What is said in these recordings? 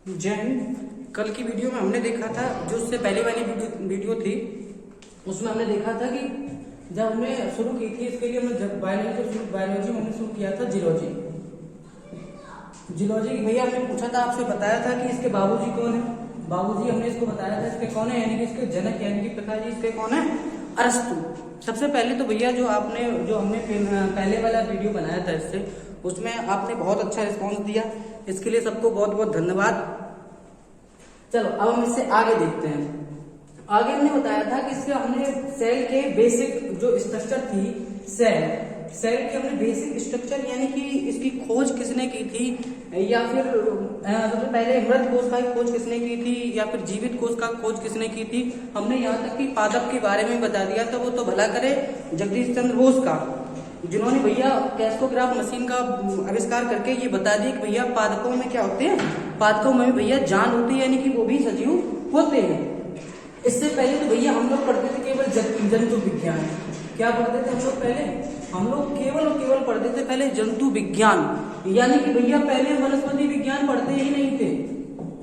जय हिंद। कल की वीडियो में हमने देखा था, जो उससे पहले वाली वीडियो थी, उसमें हमने देखा था कि जब हमने शुरू की थी, इसके लिए हमने बायोलॉजी में हमने शुरू किया था जियोलॉजी भैया हमने पूछा था, आपसे बताया था कि इसके बाबूजी कौन है। बाबूजी हमने इसको बताया था इसके कौन है, यानी कि इसके जनक यानी कि पिताजी इसके कौन है, अरस्तु। सबसे पहले तो भैया जो हमने पहले वाला वीडियो बनाया था इससे, उसमें आपने बहुत अच्छा रिस्पॉन्स दिया, इसके लिए सबको बहुत बहुत धन्यवाद। चलो अब हम इससे आगे देखते हैं। आगे हमने बताया था कि इसके हमने सेल के बेसिक जो स्ट्रक्चर थी, सेल के हमने बेसिक स्ट्रक्चर यानी कि इसकी खोज किसने की थी, या फिर सबसे पहले मृत कोश का खोज किसने की थी, या फिर जीवित कोश का खोज किसने की थी। हमने यहाँ तक कि पादप के बारे में बता दिया था, वो तो भला करे जगदीश चंद्र बोस का, जिन्होंने भैया कैस्कोग्राफ मशीन का आविष्कार करके ये बता दिया कि भैया पादपों में क्या होते हैं, पादपों में भैया जान होती है, यानी कि वो भी सजीव होते हैं। इससे पहले तो भैया हम लोग पढ़ते थे केवल जंतु विज्ञान। क्या पढ़ते थे हम लोग पहले? हम लोग केवल पढ़ते थे पहले जंतु विज्ञान, यानी कि भैया पहले वनस्पति विज्ञान पढ़ते ही नहीं थे।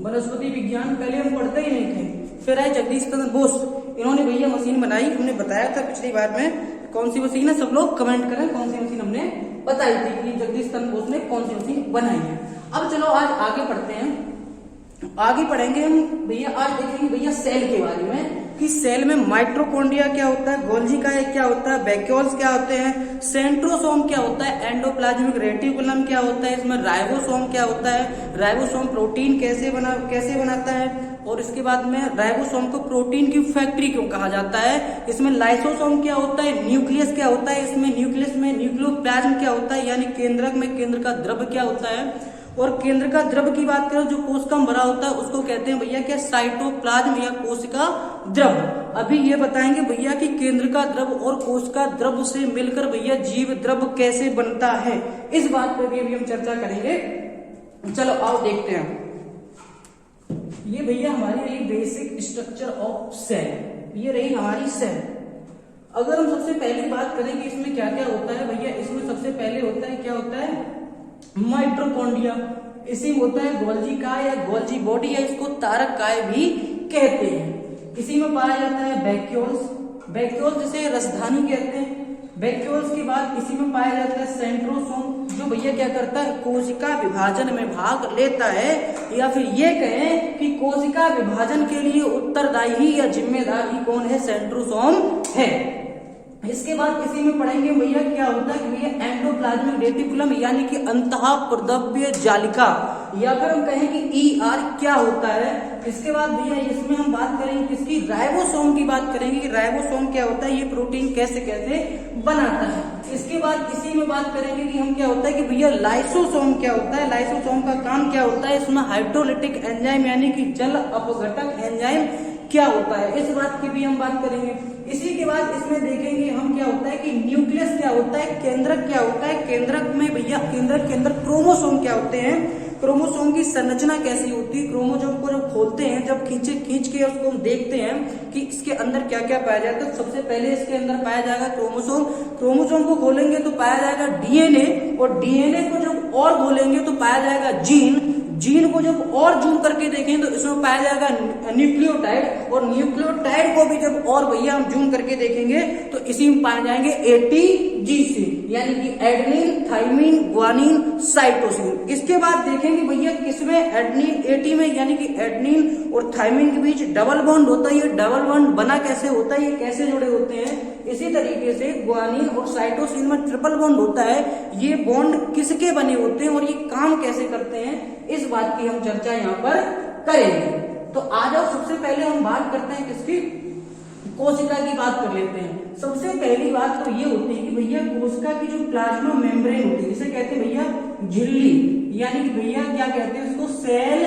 वनस्पति विज्ञान पहले हम पढ़ते ही नहीं थे। फिर आए जगदीश चंद्र बोस, इन्होंने भैया मशीन बनाई। हमने बताया था पिछली बार में कौन सी मशीन है, सब लोग कमेंट करें कौन सी मशीन हमने बताई थी कि जगदीश चंद्र बोस ने कौन सी मशीन बनाई है। अब चलो आज आगे पढ़ते हैं, आगे पढ़ेंगे हम भैया। आज देखेंगे भैया सेल के बारे में कि सेल में माइटोकॉन्ड्रिया क्या होता है, गोल्जी काय क्या होता है, वैक्यूल्स क्या होते हैं, सेंट्रोसोम क्या होता है, एंडोप्लाज्मिक रेटिकुलम क्या होता है, इसमें राइबोसोम क्या होता है, राइबोसोम प्रोटीन कैसे बनाता है, और इसके बाद में राइबोसोम को प्रोटीन की फैक्ट्री क्यों कहा जाता है, इसमें लाइसोसोम क्या होता है, न्यूक्लियस क्या होता है, इसमें न्यूक्लियस में न्यूक्लियोप्लाज्म क्या होता है, यानी केंद्रक में केंद्र का द्रव क्या होता है। और केंद्र का द्रव की बात करें, जो कोशिका में भरा होता है उसको कहते हैं भैया क्या, साइटोप्लाज्म या कोशिका द्रव। अभी ये बताएंगे भैया कि केंद्र का द्रव और कोशिका द्रव से मिलकर भैया जीव द्रव कैसे बनता है, इस बात पर भी अभी हम चर्चा करेंगे। चलो आओ देखते हैं। ये भैया हमारी रही बेसिक स्ट्रक्चर ऑफ सेल, ये रही हमारी सेल। अगर हम सबसे पहले बात करें कि इसमें क्या क्या होता है भैया, इसमें सबसे पहले होता है क्या होता है, माइटोकॉन्ड्रिया। इसी में होता है गोल्जी काय या गोल्जी बॉडी, या इसको तारक काय भी कहते हैं। इसी में पाया जाता है वैक्यूल्स जिसे रसधानी कहते हैं। वैक्यूल्स के बाद इसी में पाया जाता है सेंट्रोसोम, जो भैया क्या करता है, कोशिका विभाजन में भाग लेता है, या फिर ये कहें कि कोशिका विभाजन के लिए उत्तरदायी या जिम्मेदार ही कौन है, सेंट्रोसोम है। इसके बाद इसी में पढ़ेंगे भैया क्या होता है भैया, एंडोप्लाज्मिक रेटिकुलम यानी कि अंतःप्रद्रव्य जालिका, या फिर हम कहें कि ER क्या होता है। इसके बाद भैया इसमें हम बात करेंगे किसकी, राइबोसोम की बात करेंगे कि राइबोसोम क्या होता है, ये प्रोटीन कैसे कैसे बनाता है। इसके बाद इसी में बात करेंगे कि हम क्या होता है कि भैया लाइसोसोम क्या होता है, लाइसोसोम का काम क्या होता है, इसमें हाइड्रोलिटिक एंजाइम यानी कि जल अपघटक एंजाइम क्या होता है, इस बात की भी हम बात करेंगे। इसी के बाद इसमें देखेंगे हम क्या होता है कि न्यूक्लियस क्या होता है, केंद्रक क्या होता है, केंद्रक में भैया केंद्रक के अंदर क्रोमोसोम क्या होते हैं, क्रोमोसोम की संरचना कैसी होती है, क्रोमोसोम को जब खोलते हैं, जब खींच के उसको हम देखते हैं कि इसके अंदर क्या क्या पाया जाता है। सबसे पहले इसके अंदर पाया जाएगा क्रोमोसोम को खोलेंगे तो पाया जाएगा DNA, और DNA को जब और खोलेंगे तो पाया जाएगा जीन को जब और जूम करके देखें तो इसमें पाया जाएगा न्यूक्लियोटाइड, और न्यूक्लियोटाइड को भी जब और भैया हम जूम करके देखेंगे तो इसी में पाए जाएंगे ATGC, यानी कि एडेनिन, थाइमिन, ग्वानिन, साइटोसिन। इसके बाद देखेंगे भैया किसमें, एटी में, यानी कि एडेनिन और थाइमिन के बीच डबल बॉन्ड होता है। ये डबल बॉन्ड बना कैसे होता है, ये कैसे जुड़े होते हैं। इसी तरीके से ग्वानिन और साइटोसिन में ट्रिपल बॉन्ड होता है, ये बॉन्ड किसके बने होते हैं और ये काम कैसे करते हैं, इस बात की हम चर्चा यहाँ पर करेंगे। तो आ जाओ, सबसे पहले हम बात करते हैं किसकी, कोशिका की बात कर लेते हैं। सबसे पहली बात तो ये होती है कि भैया कोशिका की जो प्लाज्मा मेम्ब्रेन होती है, जिसे कहते हैं भैया झिल्ली, यानी कि भैया क्या कहते हैं इसको, सेल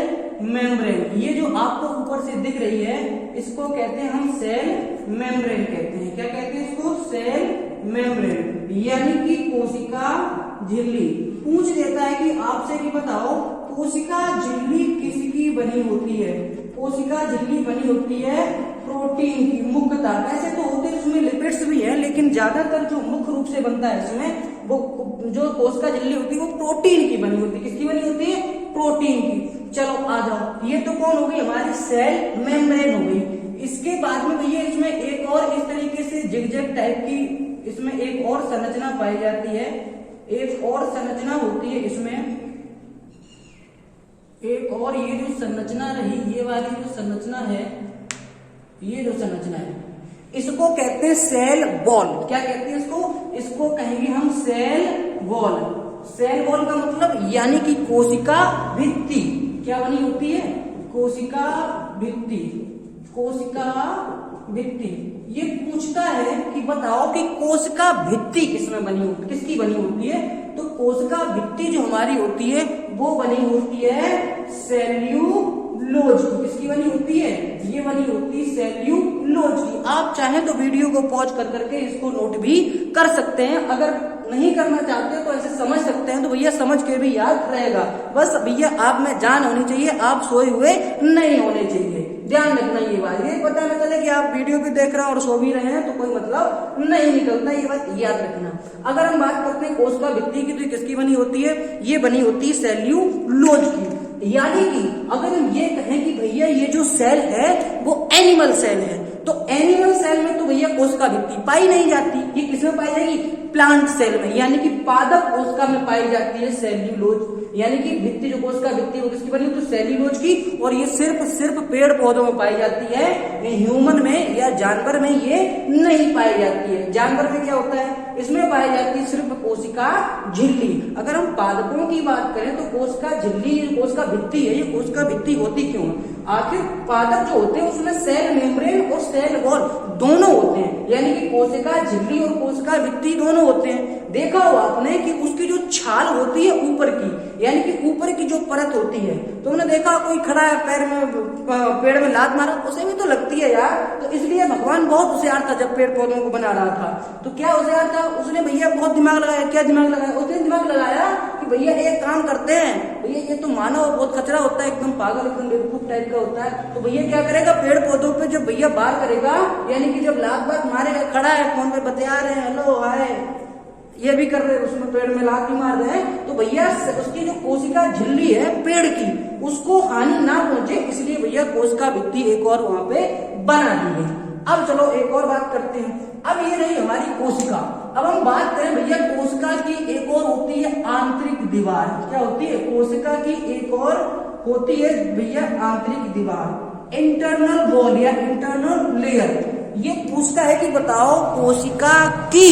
मेम्ब्रेन। ये जो आपको ऊपर से दिख रही है इसको कहते हैं हम सेल मेम्ब्रेन कहते हैं। क्या कहते हैं इसको, सेल मेम्ब्रेन, यानी कि कोशिका झिल्ली। पूछ देता है कि आपसे कि बताओ कोशिका झिल्ली किसकी बनी होती है, कोशिका झिल्ली बनी होती है प्रोटीन की, मुख्यतः। वैसे तो होते हैं उसमें लिपिड्स भी है, लेकिन ज्यादातर जो मुख्य रूप से बनता है इसमें, वो जो कोशिका झिल्ली होती है वो प्रोटीन की बनी होती है। किसकी बनी होती है, प्रोटीन की। चलो आ जाओ, ये तो कौन हो गई हमारी सेल मेम्ब्रेन हो गई। इसके बाद में भैया इसमें एक और इस तरीके से जिगजैग टाइप की इसमें एक और संरचना पाई जाती है, एक और संरचना होती है इसमें, एक और ये जो संरचना रही, ये वाली जो संरचना है, ये जो संरचना है इसको कहते हैं सेल वॉल। क्या कहते हैं इसको? इसको कहेंगे हम सेल वॉल। सेल वॉल का मतलब यानी कि कोशिका भित्ति क्या बनी होती है? कोशिका भित्ति। कोशिका भित्ति ये पूछता है कि बताओ कि कोशिका भित्ति किसमें बनी होती, किसकी बनी होती है? तो कोशिका भित्ति जो हमारी होती है वो बनी होती है सेल्यूलोज की। किसकी बनी होती है? ये बनी होती है सेल्यूलोज की। आप चाहें तो वीडियो को पॉज कर करके इसको नोट भी कर सकते हैं, अगर नहीं करना चाहते तो ऐसे समझ सकते हैं, तो भैया समझ के भी याद रहेगा। बस भैया आप में जान होनी चाहिए, आप सोए हुए नहीं होने चाहिए, ध्यान रखना ये बात। ये पता न चले कि आप वीडियो भी देख रहे हैं और सो भी रहे हैं तो कोई मतलब नहीं निकलता, ये बात याद रखना। अगर हम बात करते हैं कोशिका भित्ति की, तो किसकी बनी होती है? ये बनी होती है सेल्यूलोज की। यानी कि अगर हम ये कहें कि भैया ये जो सेल है वो एनिमल सेल है, तो एनिमल सेल में तो भैया कोशिका भित्ति पाई नहीं जाती। ये किसमें पाई जाएगी? प्लांट सेल में, यानी कि पादप कोशिका में पाई जाती है सेल्यूलोज। यानी कि भित्ति जो कोशिका भित्ति वो किसकी बनी? तो सेल्यूलोज की। और ये सिर्फ पेड़ पौधों में पाई जाती है, ह्यूमन में या जानवर में ये नहीं पाई जाती है। जानवर में क्या होता है? इसमें पाई जाती है सिर्फ कोशिका झिल्ली। अगर हम पादपों की बात करें तो कोशिका झिल्ली, कोशिका भित्ति है, ये कोशिका भित्ति होती क्यों है? आखिर पादप जो होते हैं उसमें सेल मेम्ब्रेन और सेल वॉल दोनों होते हैं, यानी कि कोशिका झिल्ली और कोशिका भित्ति दोनों होते हैं। देखा हो आपने कि उसकी जो छाल होती है ऊपर की, यानी कि ऊपर की जो परत होती है, तो हमने देखा कोई खड़ा है पैर में, पेड़ में लात मारा, उसे भी तो लगती है यार। तो इसलिए भगवान बहुत होशियार था जब पेड़ पौधों को बना रहा था। तो क्या होशियार था? उसने भैया बहुत दिमाग लगाया। क्या दिमाग लगाया? उसने दिमाग लगाया कि भैया एक काम करते हैं, भैया ये तो मानव बहुत कचरा होता है, एकदम पागल, एकदम बेवकूफ टाइप का होता है, तो भैया क्या करेगा? पेड़ पौधों पे जब भैया बार करेगा, यानी कि जब लात बात मारेगा, खड़ा है फोन पे बतिया रहे हैं, हेलो हाय, ये भी कर रहे हैं, उसमें पेड़ में लात भी मार रहे हैं, तो भैया उसकी जो कोशिका झिल्ली है पेड़ की, उसको हानि ना पहुंचे, इसलिए भैया कोशिका भित्ति एक और वहां पे बना दी है। अब चलो एक और बात करते हैं। अब ये रही हमारी कोशिका। अब हम बात करें भैया कोशिका की एक और होती है आंतरिक दीवार। क्या होती है? कोशिका की एक और होती है भैया आंतरिक दीवार, इंटरनल वॉल या इंटरनल लेयर। ये पूछता है कि बताओ कोशिका की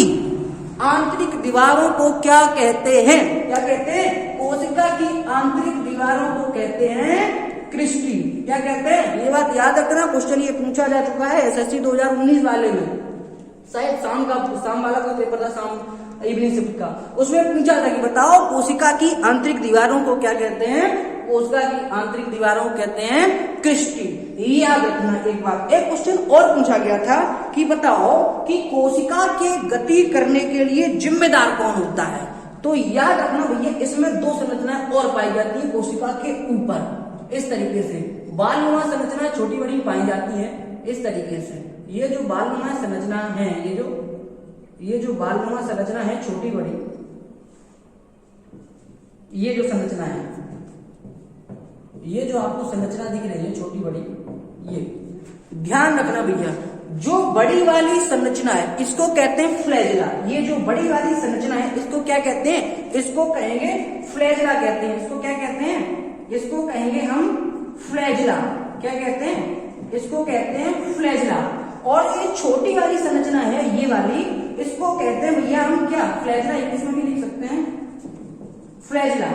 आंतरिक दीवारों को क्या कहते हैं? क्या कहते हैं? कोशिका की आंतरिक दीवारों को कहते हैं क्रिस्टी। क्या कहते हैं? ये बात याद रखना, क्वेश्चन ये पूछा जा चुका है एसएससी 2019 वाले में, शायद शाम वाला का पेपर था, शाम इवनिंग शिफ्ट का, उसमें पूछा था कि बताओ कोशिका की आंतरिक दीवारों को क्या कहते हैं? कोशिका की आंतरिक दीवारों को कहते हैं क्रिस्टी। याद रखना एक बात। एक क्वेश्चन और पूछा गया था कि बताओ कि कोशिका के गति करने के लिए जिम्मेदार कौन होता है? तो याद रखना भैया इसमें दो संरचनाएं और पाई जाती है कोशिका के ऊपर, इस तरीके से बालनुमा संरचना छोटी बड़ी पाई जाती है इस तरीके से। ये जो बालनुमा संरचना है, ये जो बालनुमा संरचना है छोटी बड़ी, ये जो संरचना है, ये जो आपको संरचना दिख रही है छोटी बड़ी, ये ध्यान रखना भैया, जो बड़ी वाली संरचना है इसको कहते हैं फ्लैजिला। ये जो बड़ी वाली संरचना है इसको क्या कहते हैं? इसको कहेंगे फ्लैजिला कहते हैं। इसको क्या कहते हैं? इसको कहेंगे हम फ्लैजिला। क्या कहते हैं? इसको कहते हैं फ्लैजिला। और ये छोटी वाली संरचना है ये वाली, इसको कहते हैं भैया हम क्या? फ्लैजिला, इंग्लिश में भी लिख सकते हैं फ्लैजिला।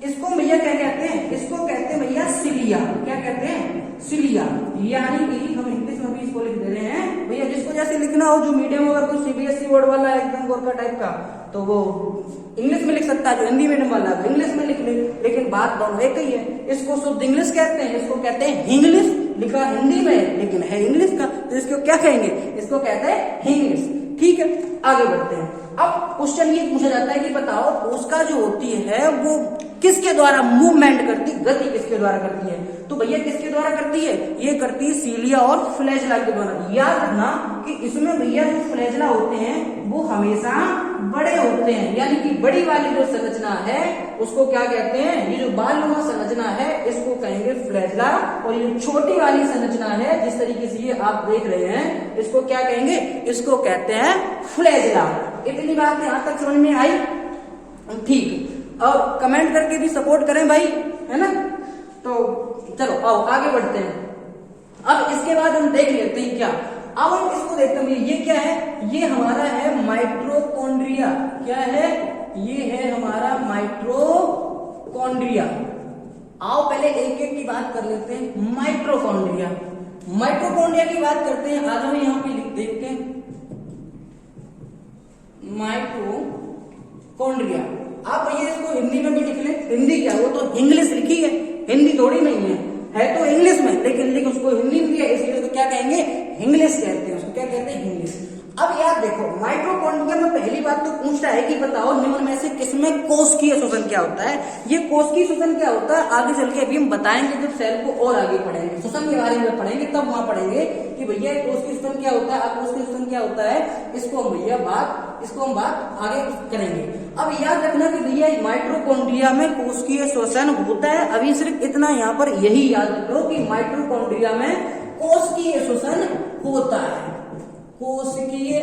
इसको भैया क्या कहते हैं? इसको कहते हैं भैया सिलिया। क्या कहते हैं? सिलिया। यानी कि हम इंग्लिश में भी इसको लिख दे रहे हैं भैया, जिसको जैसे लिखना हो, जो मीडियम अगर कोई सीबीएसई बोर्ड वाला है एकदम गोरखा टाइप का, तो वो इंग्लिश में लिख सकता है, जो हिंदी मीडियम वाला है इंग्लिश में लिख ले, लेकिन बात दोनों एक ही है। इसको शुद्ध इंग्लिश कहते हैं, इसको कहते हैं इंग्लिश, लिखा हिंदी में लेकिन है इंग्लिश का, तो इसको क्या कहेंगे? इसको कहते हैं इंग्लिश। ठीक है, आगे बढ़ते हैं। अब क्वेश्चन ये पूछा जाता है कि बताओ कोशिका जो होती है वो किसके द्वारा मूवमेंट करती, गति किसके द्वारा करती है? तो भैया किसके द्वारा करती है? ये करती है सीलिया और फ्लैजिला के द्वारा। याद रखना कि इसमें भैया जो फ्लैजिला होते हैं वो हमेशा बड़े होते हैं, यानी कि बड़ी वाली जो संरचना है उसको क्या कहते हैं? ये जो बालनुमा संरचना है इसको फ्लैजिला, और ये छोटी वाली संरचना है जिस तरीके से ये आप देख रहे हैं, इसको क्या कहेंगे, इसको कहते हैं फ्लैजिला। इतनी बात यहां तक समझ में आई? ठीक, और कमेंट करके भी सपोर्ट करें भाई, है ना। तो चलो आओ आगे बढ़ते हैं। अब इसके बाद हम देख लेते हैं क्या, अब हम इसको देखते हैं ये क्या है, ये हमारा है माइटोकॉन्ड्रिया। क्या है? ये है हमारा माइटोकॉन्ड्रिया। आओ पहले एक एक की बात कर लेते हैं। माइटोकॉन्ड्रिया, माइटोकॉन्ड्रिया की बात करते हैं। आज हम यहाँ पे लिख देखते हैं माइटोकॉन्ड्रिया। आप भैया इसको हिंदी में भी लिख ले। हिंदी क्या, वो तो इंग्लिश लिखी है, हिंदी थोड़ी नहीं है तो इंग्लिश में, लेकिन उसको हिंदी में दिया इसलिए उसको क्या कहेंगे, इंग्लिश कहते हैं। उसको क्या कहते हैं, इंग्लिश। अब यार देखो, माइटोकॉन्ड्रिया में पहली बात तो पूछता है कि बताओ निम्न में से किसमें कोशिकीय श्वसन क्या होता है। ये कोशिकीय श्वसन क्या होता है आगे चल के अभी हम बताएंगे, जब सेल को और आगे पढ़ेंगे, श्वसन के बारे में पढ़ेंगे, तब वहां पढ़ेंगे कि भैया कोशिकीय श्वसन क्या होता है, अकोशिकीय श्वसन क्या होता है। इसको हम बात आगे करेंगे। अब याद रखना कि भैया माइटोकॉन्ड्रिया में कोशिकीय श्वसन होता है। अभी सिर्फ इतना यहाँ पर यही याद रखो कि माइटोकॉन्ड्रिया में कोशिकीय श्वसन होता है। कोशिकीय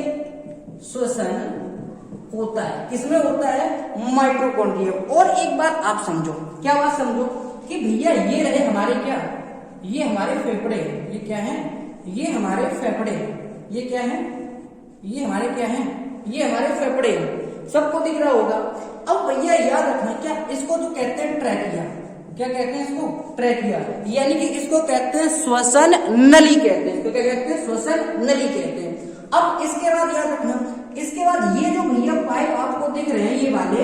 श्वसन होता है, किसमें होता है, माइटोकॉन्ड्रिया। और एक बात आप समझो, क्या बात समझो, कि भैया ये रहे हमारे क्या, ये हमारे फेफड़े, ये क्या है, ये हमारे फेफड़े, ये क्या है, ये हमारे क्या है, ये हमारे फेफड़े, सबको दिख रहा होगा। अब भैया याद रखना क्या, इसको तो कहते हैं ट्रैकिया। क्या कहते हैं इसको, ट्रैकिया, यानी कि इसको कहते हैं श्वसन नली कहते हैं। इसको क्या कहते हैं, श्वसन नली कहते हैं। अब इसके बाद याद रखना, इसके बाद ये जो भैया पाइप आपको दिख रहे हैं ये वाले,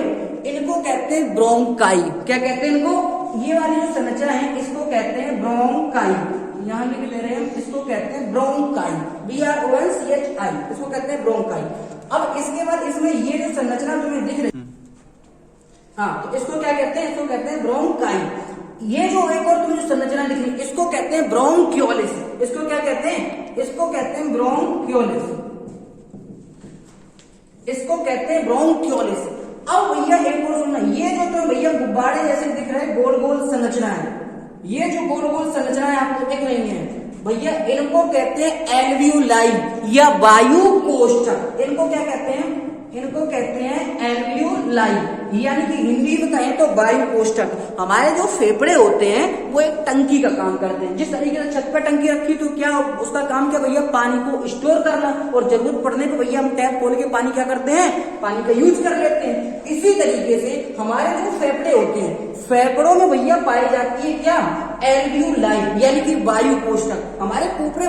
इनको कहते हैं ब्रोंकाई। क्या कहते हैं इनको, ये वाली जो संरचना है इसको कहते हैं ब्रोंकाई। यहां लिख ले रहे हैं, इसको कहते हैं ब्रोंकाई, BRONCHI, इसको कहते हैं ब्रोंकाई। अब इसके बाद इसमें ये जो संरचना तुम्हें दिख रही है, हाँ, तो इसको क्या कहते हैं, इसको कहते हैं ब्रोंकाई। ये जो एक और तुम्हें जो संरचना दिख रही है इसको कहते हैं ब्रोंकियोलिस। इसको क्या कहते हैं, इसको कहते हैं ब्रोंकियोलिस, इसको कहते हैं ब्रोंकियोलिस। अब भैया एक और सुनना, ये जो तो भैया गुब्बारे जैसे दिख रहे हैं गोल गोल संरचना है, ये जो गोल गोल संरचनाएं आपको दिख रही हैं भैया, इनको कहते हैं एल्वियोलाई या वायु कोष्ठक। इनको क्या कहते हैं, इनको कहते हैं एल्वियोलाई, यानी कि हिंदी में कहें तो वायु कोष्ठक। हमारे जो फेफड़े होते हैं वो एक टंकी का काम करते हैं। जिस तरीके से छत पर टंकी रखी तो क्या उसका काम क्या भैया, पानी को स्टोर करना, और जरूरत पड़ने पर भैया हम टैप खोल के पानी क्या करते हैं, पानी का यूज कर लेते हैं। इसी तरीके से हमारे जो फेफड़े होते हैं, फेफड़ों में भैया पाई जाती है क्या, एल्वियोलाई, यानी कि वायु कोष्ठक। हमारे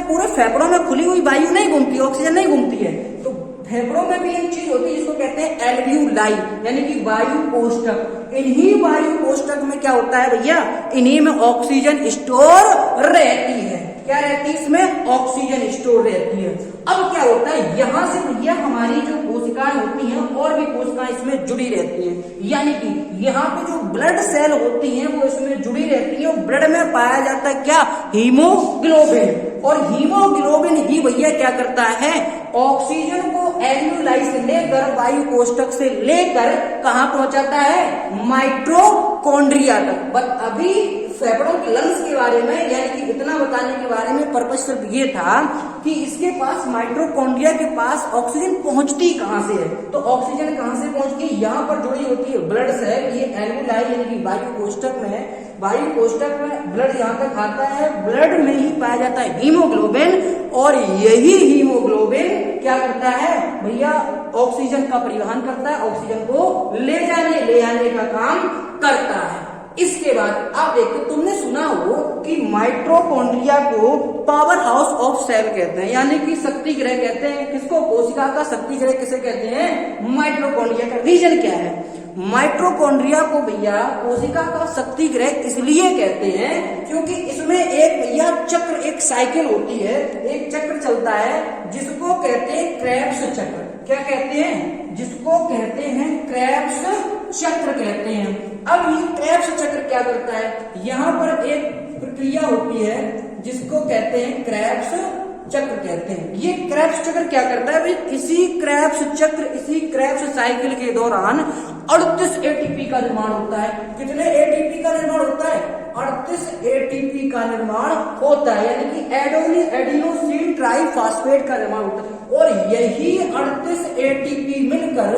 पूरे फेफड़ों में खुली हुई वायु नहीं घूमती, ऑक्सीजन नहीं घूमती है, तो फेफड़ों में भी एक चीज होती है जिसको कहते हैं एल्वियोलाई, यानी कि वायु कोष्ठक। इन्हीं वायु कोष्ठक में क्या होता है भैया, इन्हीं में ऑक्सीजन स्टोर रहती है। क्या रहती है इसमें, ऑक्सीजन स्टोर रहती है। अब क्या होता है, यहां से भैया हमारी जो कोशिकाएं होती हैं और भी कोशिकाएं इसमें जुड़ी रहती हैं, यानी कि यहाँ पे जो ब्लड सेल होती हैं वो इसमें जुड़ी रहती है। और ब्लड में पाया जाता है क्या, हीमोग्लोबिन, और हीमोग्लोबिन ही भैया क्या करता है, ऑक्सीजन को एल्वियोलाई से लेकर वायु कोष्ठक से लेकर कहां पहुंचाता है, माइटोकॉन्ड्रिया तक। बट अभी फेफड़ों के लंग्स के बारे में, यानी कि इतना बताने के बारे में पर्पस सिर्फ ये था कि इसके पास माइटोकॉन्ड्रिया के पास ऑक्सीजन पहुंचती कहां से है। तो ऑक्सीजन कहां से पहुंचती, यहां पर जुड़ी होती है ब्लड से। ये एल्वियोलाई यानी कि वायु कोष्ठक में, वायु कोष्ठक में ब्लड यहां तक आता है, ब्लड में ही पाया जाता है हीमोग्लोबिन, और यही हीमोग्लोबिन क्या करता है भैया, ऑक्सीजन का परिवहन करता है, ऑक्सीजन को ले आने का काम करता है। इसके बाद आप देखो, तुमने सुना हो कि माइटोकॉन्ड्रिया को पावर हाउस ऑफ सेल कहते हैं, यानी कि शक्ति गृह कहते हैं। किसको, कोशिका का शक्ति गृह किसे कहते हैं, माइटोकॉन्ड्रिया का। रीजन क्या है, माइटोकॉन्ड्रिया को भैया कोशिका का शक्ति गृह इसलिए कहते हैं क्योंकि इसमें एक भैया चक्र, एक साइकिल होती है, एक चक्र चलता है जिसको कहते हैं क्रेब्स चक्र। क्या कहते हैं, जिसको कहते हैं क्रेब्स चक्र कहते हैं। अब ये क्रेब्स चक्र क्या करता है, यहाँ पर एक प्रक्रिया होती है जिसको कहते हैं क्रेब्स चक्र कहते हैं। ये क्रेब्स चक्र क्या करता है भाई, इसी क्रेब्स चक्र, इसी क्रेब्स साइकिल के दौरान 38 एटीपी का निर्माण होता है। कितने एटीपी का निर्माण होता है, 38 एटीपी का निर्माण होता है, यानी कि एडिनोसिन ट्राइफॉस्फेट का निर्माण होता है। और यही 38 एटीपी मिलकर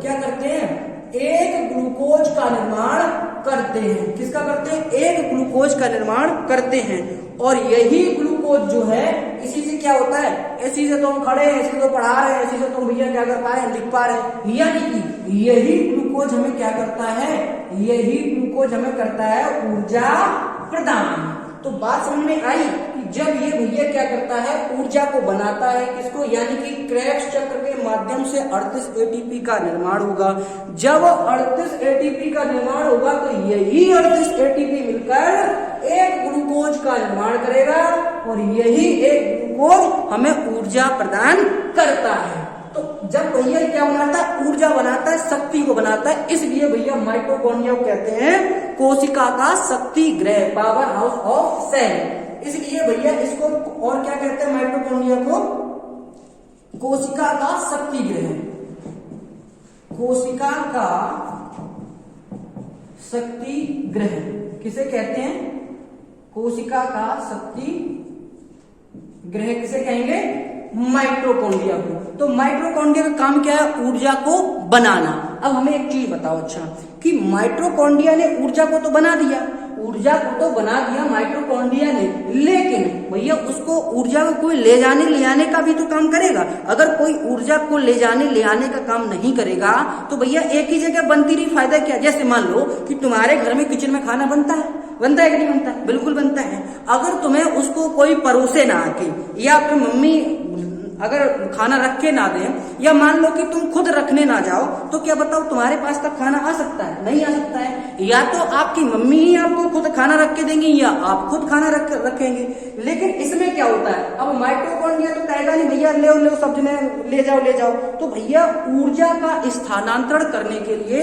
क्या करते हैं, एक ग्लूकोज का निर्माण करते हैं। किसका करते हैं, एक ग्लूकोज का निर्माण करते हैं। और यही ग्लूकोज जो है, इसी से क्या होता है, इसी से तो हम खड़े हैं, इसी से तो पढ़ा रहे हैं, इसी से तो भैया क्या कर पा रहे हैं, लिख पा रहे हैं। यानी कि यही ग्लूकोज हमें क्या करता है, यही ग्लूकोज हमें करता है ऊर्जा प्रदान। तो बात समझ में आई कि जब ये भैया क्या करता है, ऊर्जा को बनाता है, किसको, यानी कि क्रेब्स चक्र के माध्यम से 38 एटीपी का निर्माण होगा। जब 38 एटीपी का निर्माण होगा तो यही 38 एटीपी मिलकर एक ग्लूकोज का निर्माण करेगा और यही एक ग्लूकोज हमें ऊर्जा प्रदान करता है। तो जब भैया क्या बनाता है, ऊर्जा बनाता है, शक्ति को बनाता है, इसलिए भैया माइटोकॉन्ड्रिया को कहते हैं कोशिका का शक्ति गृह, पावर हाउस ऑफ सेल। इसलिए भैया इसको और क्या कहते हैं, माइटोकॉन्ड्रिया को कोशिका का शक्ति गृह, कोशिका का शक्ति गृह किसे कहते हैं, कोशिका का शक्ति गृह किसे कहेंगे, माइटोकॉन्ड्रिया को। तो माइटोकॉन्ड्रिया का काम क्या है, ऊर्जा को बनाना। अब हमें एक चीज बताओ अच्छा, कि माइटोकॉन्ड्रिया ने ऊर्जा को तो बना दिया, ऊर्जा को तो बना दिया माइटोकॉन्ड्रिया ने, लेकिन भैया उसको ऊर्जा को कोई ले जाने ले आने का भी तो काम करेगा। अगर कोई ऊर्जा को ले जाने ले आने का काम नहीं करेगा तो भैया एक ही जगह बनती रही, फायदा क्या। जैसे मान लो कि तुम्हारे घर में किचन में खाना बनता है कि नहीं बनता है, बिल्कुल बनता है। अगर तुम्हें उसको कोई परोसे ना आके, या अपनी मम्मी अगर खाना रख के ना दे, या मान लो कि तुम खुद रखने ना जाओ, तो क्या बताओ तुम्हारे पास तक खाना आ सकता है, नहीं आ सकता है। या तो आपकी मम्मी ही आपको खुद खाना रख के देंगी या आप खुद खाना रखेंगे। लेकिन इसमें क्या होता है, अब माइटोकॉन्ड्रिया तो कहेगा नहीं भैया ले सब्जी में ले जाओ। तो भैया ऊर्जा का स्थानांतरण करने के लिए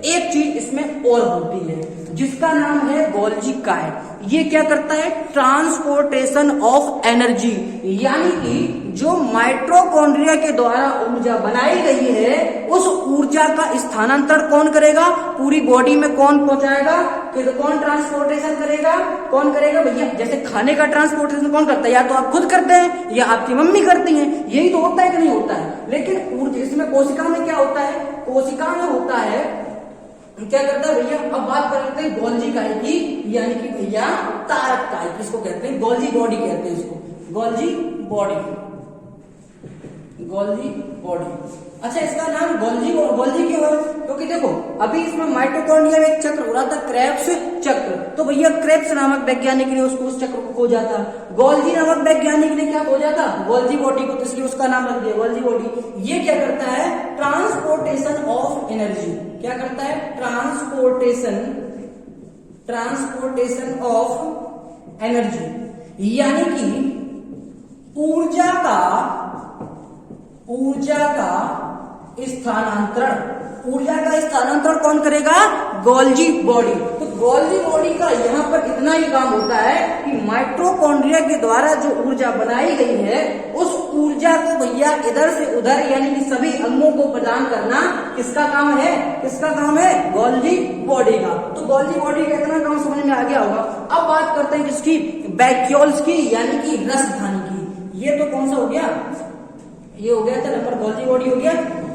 एक चीज इसमें और होती है जिसका नाम है गोल्जी काय। ये क्या करता है, ट्रांसपोर्टेशन ऑफ एनर्जी, यानी कि जो माइटोकॉन्ड्रिया के द्वारा ऊर्जा बनाई गई है उस ऊर्जा का स्थानांतरण कौन करेगा, पूरी बॉडी में कौन पहुंचाएगा, कौन ट्रांसपोर्टेशन करेगा, कौन करेगा भैया। जैसे खाने का ट्रांसपोर्टेशन कौन करता है, या तो आप खुद करते हैं या आपकी मम्मी करती हैं, यही तो होता है कि नहीं होता है। लेकिन ऊर्जा इसमें कोशिका में क्या होता है, कोशिका में होता है क्या करता है भैया। अब बात कर लेते हैं गोल्जी काय की, यानी कि भैया तारक काय, किसको कहते हैं, गोल्जी बॉडी कहते हैं इसको, गोल्जी बॉडी। अच्छा, इसका नाम गोल्जी क्यों है, क्योंकि देखो अभी इसमें माइटोकॉन्ड्रिया में एक चक्र हो रहा था, क्रेब्स चक्र। तो भैया क्रेब्स नामक वैज्ञानिक ने उस चक्र को खोजा था। गोल्जी नामक वैज्ञानिक ने क्या खोजा था, गोल्जी बॉडी को, तो इसलिए उसका नाम रख दिया गोल्जी बॉडी। ये क्या करता है, ट्रांसपोर्टेशन ऑफ एनर्जी, क्या करता है, ट्रांसपोर्टेशन ऑफ एनर्जी, यानी कि ऊर्जा स्थानांतरण कौन करेगा, गोल्जी बॉडी। तो गोल्जी बॉडी का यहाँ पर इतना ही काम होता है कि माइटोकॉन्ड्रिया के द्वारा जो ऊर्जा बनाई गई है उस ऊर्जा को भैया इधर से उधर, यानी कि सभी अंगों को प्रदान करना किसका काम है, गोल्जी बॉडी का। तो गोल्जी बॉडी का इतना काम समझ में आ गया होगा। अब बात करते हैं किसकी, वैक्यूल्स की, यानी कि रसधानी की। ये तो कौन सा हो गया, ये हो गया था नंबर, गोल्जी बॉडी हो गया,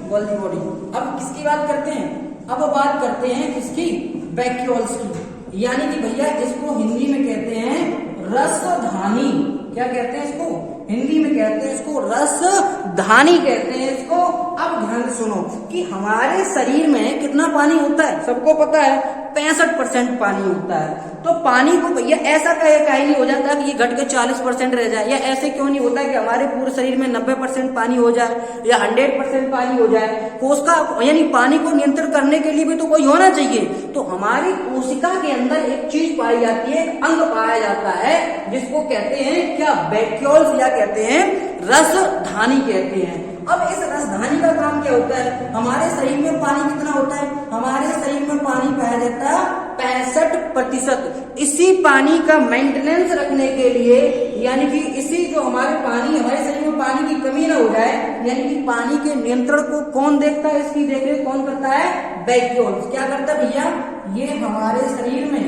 गोल्जी बॉडी। अब किसकी बात करते हैं, अब बात करते हैं किसकी, वैक्यूल्स की, यानी कि भैया इसको हिंदी में कहते हैं रसधानी। क्या कहते हैं इसको, हिंदी में कहते हैं इसको रसधानी कहते हैं इसको। अब ध्यान से सुनो कि हमारे शरीर में कितना पानी होता है, सबको पता है 65% पानी होता है। तो पानी को भैया ऐसा कहीं नहीं हो जाता कि ये घट के 40% रह जाए, या ऐसे क्यों नहीं होता कि हमारे पूरे शरीर में 90% पानी हो जाए या 100% पानी हो जाए। कोशिका यानी पानी को नियंत्रण करने के लिए भी तो कोई होना चाहिए। तो हमारी कोशिका के अंदर एक चीज पाई जाती है, एक अंग पाया जाता है जिसको कहते हैं क्या, वैक्यूल्स, या कहते हैं रसधानी कहते हैं। अब इस रसधानी का काम क्या होता है, हमारे शरीर में पानी कितना होता है, हमारे शरीर में पानी पाया जाता है 65%। इसी पानी का मेंटेनेंस रखने के लिए, यानी कि इसी जो हमारे शरीर में पानी की कमी ना हो जाए, यानी कि पानी के नियंत्रण को कौन देखता है, इसकी देखरेख कौन करता है, वैक्यूल्स। क्या करता है भैया, ये हमारे शरीर में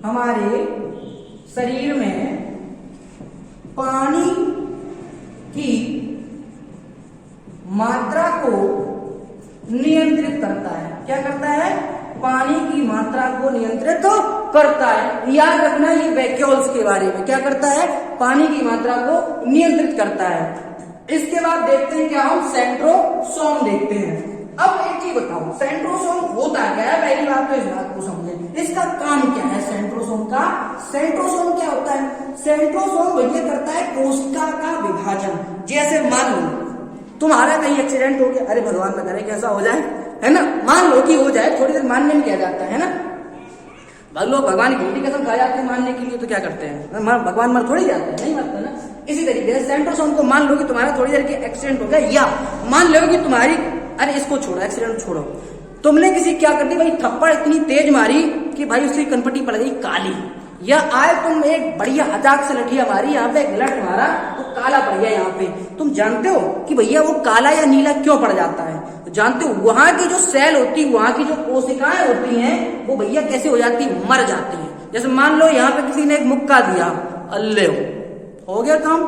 हमारे शरीर में पानी की मात्रा को नियंत्रित करता है। क्या करता है? पानी की मात्रा को नियंत्रित करता है। याद रखना ये वैक्यूल्स के बारे में। क्या करता है? पानी की मात्रा को नियंत्रित करता है। इसके बाद देखते हैं क्या हम सेंट्रोसोम देखते हैं। अब एक चीज बताओ, सेंट्रोसोम होता क्या है? पहली बात तो इस बात को समझें, इसका काम क्या है सेंट्रोसोम का। सेंट्रोसोम क्या होता है? सेंट्रोसोम भैया करता है कोशिका का विभाजन। जैसे मान लो तुम्हारा कहीं एक्सीडेंट हो गया, अरे भगवान न करे कैसा हो जाए, है ना, मान लो कि हो जाए, थोड़ी देर मानने में किया जाता है ना, लोग भगवान की झूठी कसम खा जाते हैं मानने के लिए, तो क्या करते हैं, भगवान मर थोड़ी जाते हैं, नहीं मरते ना। इसी तरीके से सेंट्रोसोम को मान लो कि तुम्हारा थोड़ी देर के एक्सीडेंट हो गया, या मान लो कि तुम्हारी, अरे इसको छोड़ो, एक्सीडेंट छोड़ो, तुमने किसी क्या कर दी भाई, थप्पड़ इतनी तेज मारी कि भाई उसकी कनपट्टी पड़ गई काली, या आए तुम एक बढ़िया हजाक से लठी हमारी यहाँ पे एक लठ मारा तो काला पड़ गया यहाँ पे। तुम जानते हो कि भैया वो काला या नीला क्यों पड़ जाता है? तो जानते हो वहां की जो सेल होती है, वहां की जो कोशिकाएं होती हैं, वो भैया कैसे हो जाती, मर जाती है। जैसे मान लो यहाँ पे किसी ने एक मुक्का दिया, अल्ले हो गया काम,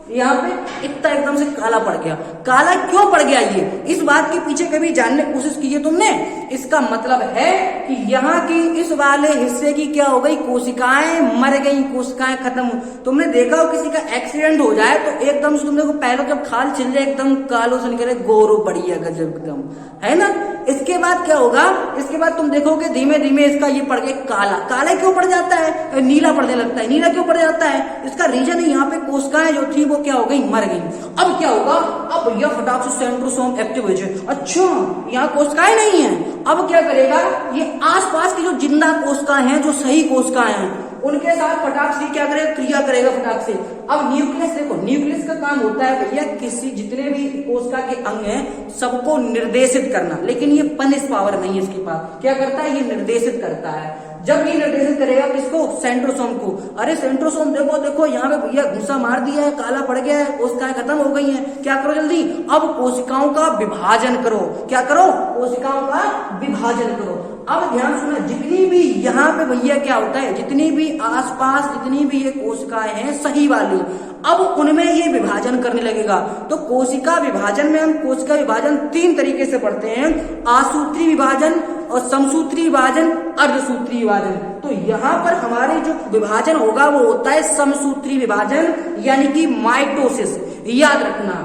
यहाँ पे इतना एकदम से काला पड़ गया। काला क्यों पड़ गया ये, इस बात के पीछे कभी जानने की कोशिश कीजिए तुमने? इसका मतलब है कि यहाँ की इस वाले हिस्से की क्या हो गई, कोशिकाएं मर गई, कोशिकाएं खत्म। तुमने देखा हो किसी का एक्सीडेंट हो जाए तो एकदम से तुमने को पैरों जब खाल छिल जाए एकदम कालो से निकले, गोरो बढ़िया गजब एकदम, है ना। इसके बाद क्या होगा, इसके बाद तुम देखोगे धीमे धीमे इसका ये पड़ गया काला। काला क्यों पड़ जाता है, नीला पड़ने लगता है। नीला क्यों पड़ जाता है, इसका रीजन है यहाँ पे कोशिकाएं जो थी वो क्या हो गई, मर गई। अब क्या होगा, अब भैया फटाक से सेंट्रोसोम एक्टिव हो जाए, अच्छा यहाँ कोशिकाएं नहीं है। अब क्या करेगा, ये आसपास की जो जिंदा कोशिकाएं हैं, जो सही कोशिकाएं हैं, उनके साथ फटाक से क्या करेगा, क्रिया करेगा फटाक से। अब न्यूक्लियस देखो, न्यूक्लियस का काम होता है भैया किसी जितने भी कोशिका के अंग हैं सबको निर्देशित करना, लेकिन ये पनिश पावर नहीं है इसके पास। क्या करता है, ये निर्देशित करता है। जब ये निर्देशित करेगा किसको, सेंट्रोसोम को। अरे सेंट्रोसोम देखो देखो यहाँ पे भैया घुसा मार दिया है, काला पड़ गया है, कोशिकाएं खत्म हो गई हैं, क्या करो जल्दी, अब कोशिकाओं का विभाजन करो। क्या करो, कोशिकाओं का विभाजन करो। अब ध्यान सुना, जितनी भी यहाँ पे भैया क्या होता है, जितनी भी आसपास जितनी भी ये कोशिकाएं हैं सही वाली, अब उनमें ये विभाजन करने लगेगा। तो कोशिका विभाजन में हम कोशिका विभाजन 3 तरीके से पढ़ते हैं, आसूत्री विभाजन और समसूत्री विभाजन, अर्धसूत्री विभाजन। तो यहाँ पर हमारे जो विभाजन होगा वो होता है समसूत्री विभाजन, यानी कि माइटोसिस। याद रखना,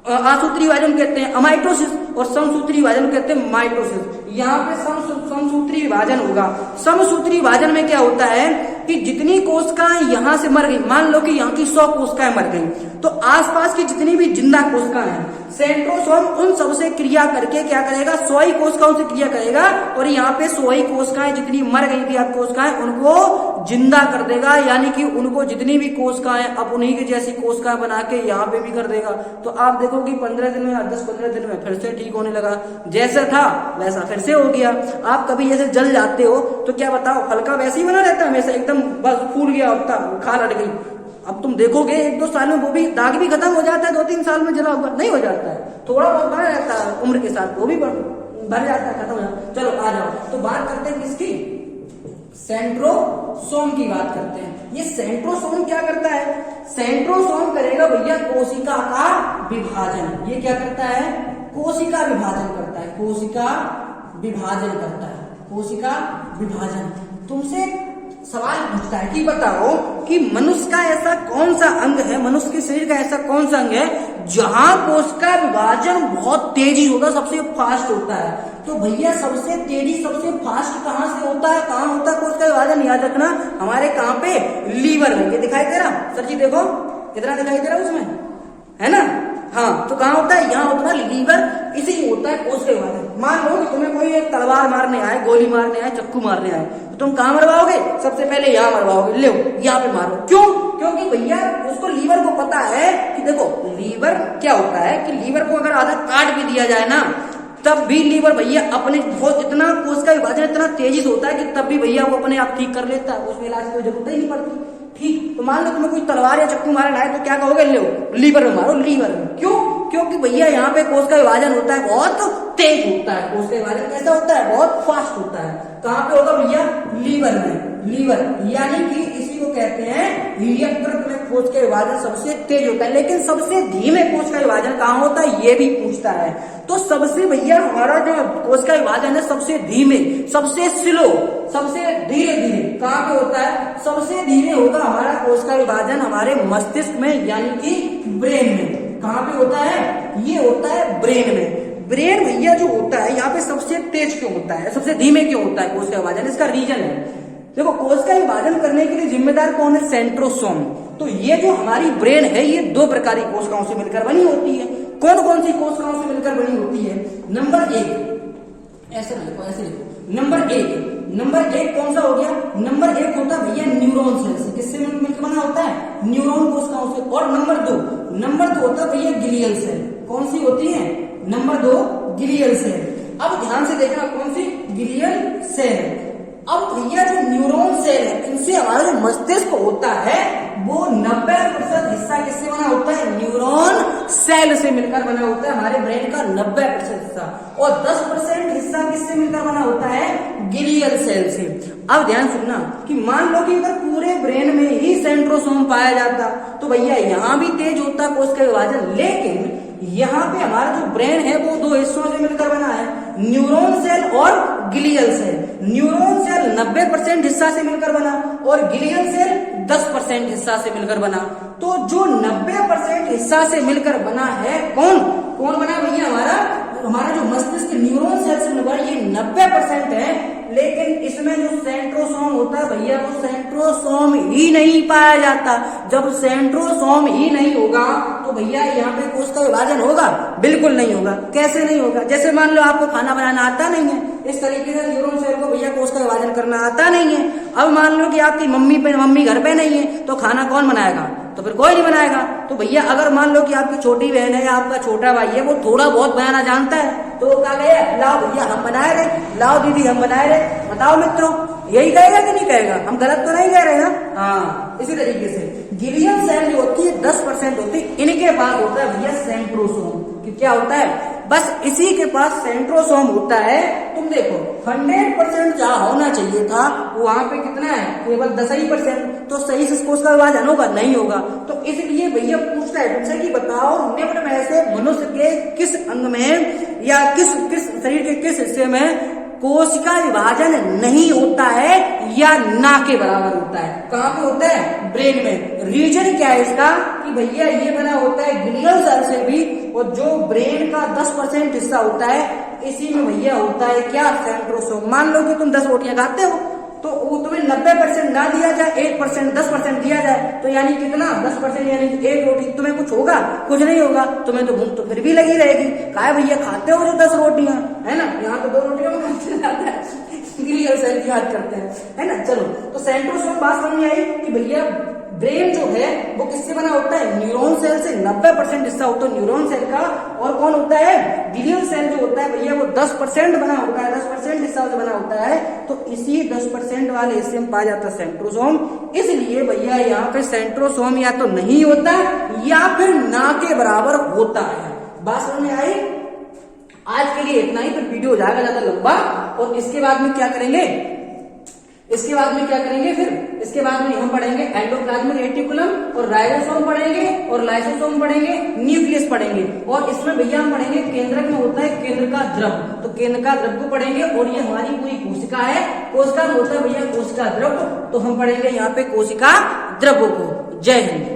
आसूत्री विभाजन कहते हैं अमाइटोसिस और समसूत्री विभाजन कहते हैं माइटोसिस। यहाँ पे समसूत्री विभाजन होगा। समसूत्री विभाजन में क्या होता है कि जितनी कोशिकाएं यहाँ से मर गई, मान लो कि यहाँ की 100 कोशिकाएं मर गई, तो आसपास की जितनी भी जिंदा कोशिकाएं हैं, सेंट्रोसोम उन सबसे क्रिया करके क्या करेगा, 100 ही कोशिकाओं से क्रिया करेगा, और यहाँ पे 100 ही कोशिकाएं जितनी मर गई थी अब कोशिकाएं, उनको जिंदा कर देगा, यानी कि उनको जितनी भी कोशिकाएं अब उन्हीं की जैसी कोशिकाएं बना के यहाँ पे भी कर देगा। तो आप देखो कि 15 दिन में 10-15 दिन में फिर से ठीक होने लगा, जैसा था वैसा फिर से हो गया। आप कभी जैसे जल जाते हो तो क्या बताओ, हल्का वैसे ही बना रहता है हमेशा, एकदम बस फूल गया, खाल हट गई। अब तुम देखोगे 1-2 साल में वो भी दाग भी खत्म हो जाता है, 2-3 साल में जला हुआ नहीं हो जाता है, थोड़ा बहुत बना रहता है, उम्र के साथ वो भी भर जाता है, खत्म हो जाता है। चलो आ जाओ, तो बात करते हैं किसकी, सेंट्रोसोम की बात करते हैं। ये सेंट्रोसोम क्या करता है, सेंट्रोसोम करेगा भैया कोशिका का विभाजन। ये क्या करता है, कोशिका विभाजन करता है, कोशिका विभाजन करता है, कोशिका विभाजन। तुमसे सवाल पूछता है कि बताओ कि मनुष्य का ऐसा कौन सा अंग है, मनुष्य के शरीर का ऐसा कौन सा अंग है जहां कोशिका विभाजन बहुत तेजी होता है, सबसे फास्ट होता है। तो भैया सबसे तेजी सबसे फास्ट कहां से होता है, कहां होता है कोशिका विभाजन, याद रखना हमारे कहां पे, लीवर में। ये दिखाई दे रहा सर जी, देखो कितना दिखाई दे रहा उसमें, है ना। हाँ, तो कहाँ होता है, यहाँ होता है लीवर, इसी होता है कोशिका विभाजन। मान लो कि तुम्हें कोई एक तलवार मारने आए, गोली मारने आए, चक्कू मारने आए, तो तुम कहाँ मरवाओगे, सबसे पहले यहाँ मरवाओगे, ले यहाँ पे मारो। क्यों, क्योंकि भैया उसको लीवर को पता है कि देखो लीवर क्या होता है कि लीवर को अगर आधा काट भी दिया जाए ना, तब भी लीवर भैया अपने बहुत इतना कोशिका विभाजन इतना तेजी से होता है कि तब भी भैया वो अपने आप ठीक कर लेता है, उसमें इलाज की कोई जरूरत ही नहीं पड़ती। ठीक, तो मान लो तुम्हें कोई तलवार या चक्कू मारना है तो क्या कहोगे, ले लीवर में मारो, लीवर में। क्यों, क्योंकि भैया यहाँ पे कोश का विभाजन होता है बहुत तेज होता है। कोश का विभाजन कैसा होता है? बहुत फास्ट होता है। कहाँ पे होगा भैया? लीवर में। लीवर यानी कि इसी को कहते हैं यकृत में कोश का विभाजन सबसे तेज होता है। लेकिन सबसे धीमे कोश का विभाजन कहाँ होता है, ये भी पूछता है। तो सबसे भैया हमारा जो कोश का विभाजन है सबसे धीमे, सबसे स्लो, सबसे धीरे धीरे कहाँ पे होता है? सबसे धीरे होगा हमारा कोश का विभाजन हमारे मस्तिष्क में यानी कि ब्रेन में। कहाँ पे होता है? ये होता है ब्रेन में। ब्रेन भैया जो होता है यहाँ पे सबसे तेज क्यों होता है, सबसे धीमे क्यों होता है कोश का विभाजन? इसका रीजन है, देखो कोश का विभाजन करने के लिए जिम्मेदार कौन है? सेंट्रोसोम। तो ये जो हमारी ब्रेन है ये दो प्रकार की कोशिकाओं से मिलकर बनी होती है। कौन कौन सी कोशिकाओं से मिलकर बनी होती है? नंबर एक, ऐसे लिखो, ऐसे लिखो। नंबर एक कौन सा हो गया? नंबर एक होता है भैया न्यूरॉन सेल से। किससे मिलकर बना होता है? न्यूरॉन कोशिकाओं से। और नंबर दो होता है भैया ग्लियल सेल। कौन सी होती है? Number 2 glial cell. अब ध्यान से देखना कौन सी? Glial cell. अब भैया जो न्यूरॉन सेल है इनसे हमारा जो मस्तिष्क होता है वो 90% हिस्सा किससे बना होता है? न्यूरॉन सेल से मिलकर बना होता है हमारे ब्रेन का 90% हिस्सा। और 10% हिस्सा किससे मिलकर बना होता है? ग्लियल सेल से। अब ध्यान सुनना कि मान लो कि अगर पूरे ब्रेन में ही सेंट्रोसोम पाया जाता तो भैया यहाँ भी तेज होता कोश का विभाजन। लेकिन यहाँ पे हमारा जो ब्रेन है वो दो हिस्सों से मिलकर बना है, न्यूरॉन सेल और ग्लियल सेल। न्यूरॉन सेल 90% हिस्सा से मिलकर बना और ग्लियल सेल 10% हिस्सा से मिलकर बना। तो जो 90% हिस्सा से मिलकर बना है कौन बना भैया? हमारा जो मस्तिष्क न्यूरॉन सेल से मिलकर ये 90% है। लेकिन इसमें जो सेंट्रोसोम होता है भैया वो सेंट्रोसोम ही नहीं पाया जाता। जब सेंट्रोसोम ही नहीं होगा तो भैया यहाँ पे कोश का विभाजन होगा? बिल्कुल नहीं होगा। कैसे नहीं होगा? जैसे मान लो आपको खाना बनाना आता नहीं है, इस तरीके से न्यूरॉन सेल को भैया कोश का विभाजन करना आता नहीं है। अब मान लो कि आपकी मम्मी घर पे नहीं है तो खाना कौन बनाएगा? तो फिर कोई नहीं बनाएगा। तो भैया अगर मान लो कि आपकी छोटी बहन है या आपका छोटा भाई है वो थोड़ा बहुत बनाना जानता है तो वो क्या कहे? लाओ भैया हम बनाए रहे, लाओ दीदी हम बनाए रहे। बताओ मित्रों यही कहेगा कि नहीं कहेगा? हम गलत तो नहीं कह रहे ना? हाँ, इसी तरीके से ग्लियल सेल जो होती है 10% होती है, इनके पास होता है भैया सेंट्रोसोम। कि क्या होता है? बस इसी के पास सेंट्रोसोम होता है। तुम देखो 100% जहां होना चाहिए था वहां पे कितना है? केवल 10%। तो सही से कोश का विभाजन होगा? नहीं होगा। तो इसलिए भैया पूछता है तुमसे कि बताओ निम्न में से मनुष्य के किस अंग में या किस शरीर के किस हिस्से में कोशिका विभाजन नहीं होता है या ना के बराबर होता है? कहाँ पे होता है? ब्रेन में। रीजन क्या है इसका? कि भैया ये बना होता है ग्लियल सेल से भी, और जो ब्रेन का 10% हिस्सा होता है इसी में भैया होता है क्या? सेंट्रोसोम। मान लो कि तुम 10 रोटियां खाते हो तो वो तुम्हें 90% ना दिया जाए, 8% 10% दिया जाए तो यानी कितना? 10% यानी कि 1 रोटी। तुम्हें कुछ होगा? कुछ नहीं होगा। तुम्हें तो भूख तो फिर भी लगी रहेगी। काहे भैया खाते हो जो 10 रोटियां, है ना? यहाँ तो 2 रोटियों में खाते जाता है। ग्लियल सेल की बात करते हैं, है ना? चलो, तो सेंट्रोसोम बात समझ में आई कि भैया ब्रेन जो है वो किससे बना होता है? न्यूरॉन सेल से। 90% हिस्सा होता है न्यूरॉन सेल का। और कौन होता है? ग्लियल सेल जो होता है भैया वो 10% बना होता है, 10% हिस्सा से बना होता है। तो इसी 10% वाले हिस्से में पाया जाता है सेंट्रोसोम। इसलिए भैया यहाँ पे सेंट्रोसोम या तो नहीं होता या फिर ना के बराबर होता है। बात समझ में आई? आज के लिए इतना ही, फिर वीडियो हो जाएगा ज्यादा लंबा। और इसके बाद में क्या करेंगे? इसके बाद में हम पढ़ेंगे एंडोप्लाज्मिक रेटिकुलम और राइबोसोम पढ़ेंगे और लाइसोसोम पढ़ेंगे, न्यूक्लियस पढ़ेंगे। और इसमें भैया हम पढ़ेंगे केंद्रक में होता है केंद्र का द्रव, तो केंद्र का द्रव को पढ़ेंगे। और ये हमारी पूरी कोशिका है, कोशिका में होता है भैया कोशिका द्रव, तो हम पढ़ेंगे यहाँ पे कोशिका द्रव को। जय हिंद।